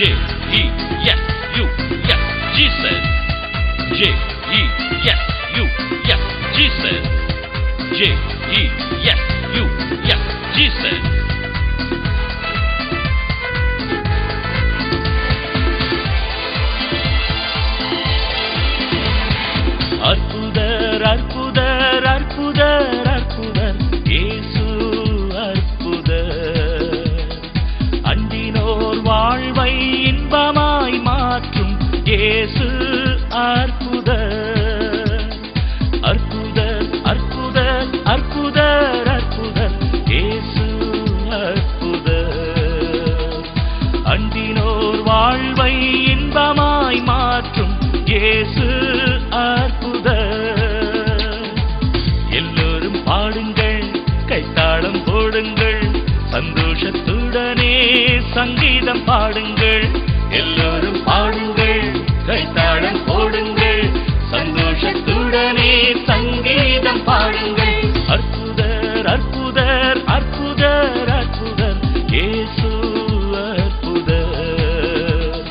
J-E-S-U-S, Jesus. J-E-S-U-S, Jesus. J-E-S-U-S, Jesus. அற்புதர் அற்புதர் அற்புதர் அற்புதர் இயேசு அற்புதர். அண்டினோர் வாழ்வை இன்பமாய் மாற்றும் இயேசு அற்புதர். அற்புதர் அற்புதர் அற்புதர் அற்புதர் இயேசு அற்புதர். அண்டினோர் வாழ்வை இன்பமாய் மாற்றும் இயேசு அற்புதர். எல்லோரும் பாடுங்கள், கைத்தாளம் போடுங்கள், சந்தோஷத்துடனே சங்கீதம் பாடுங்கள். எல்லோரும் பாடுங்கள், கைத்தாளம் போடுங்கள், சந்தோஷத்துடனே சங்கீதம் பாடுங்கள். அற்புதர் அற்புதர் அற்புதர் அற்புதர் இயேசு அற்புதர்.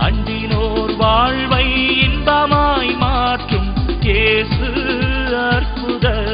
அண்டினோர் வாழ்வை இன்பமாய் மாற்றும் இயேசு அற்புதர்.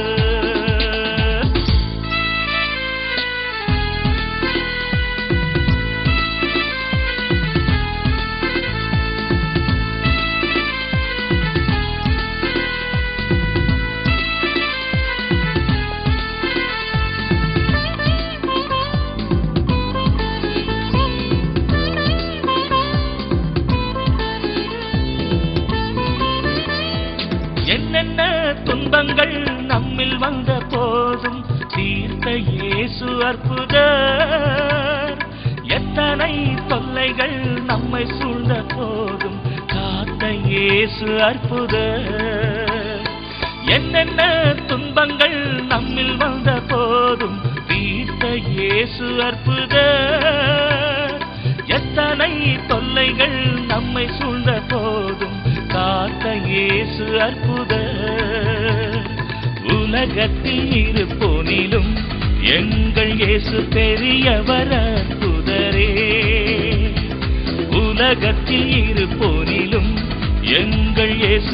என்னென்ன துன்பங்கள் நம்மில் வந்த போதும் தீர்த்த இயேசு அற்புதர். எத்தனை தொல்லைகள் நம்மை சூழ்ந்த போதும் காத்த இயேசு அற்புதர். என்னென்ன துன்பங்கள் நம்மில் வந்த போதும் தீர்த்த இயேசு அற்புதர். எத்தனை தொல்லைகள் நம்மை சூழ்ந்த போதும் காத்த இயேசு அற்புதர். உலகத்தில் இருப்போனிலும் எங்கள் இயேசு பெரியவர் அற்புதரே. உலகத்தில் இருப்போனிலும் எங்கள் இயேசு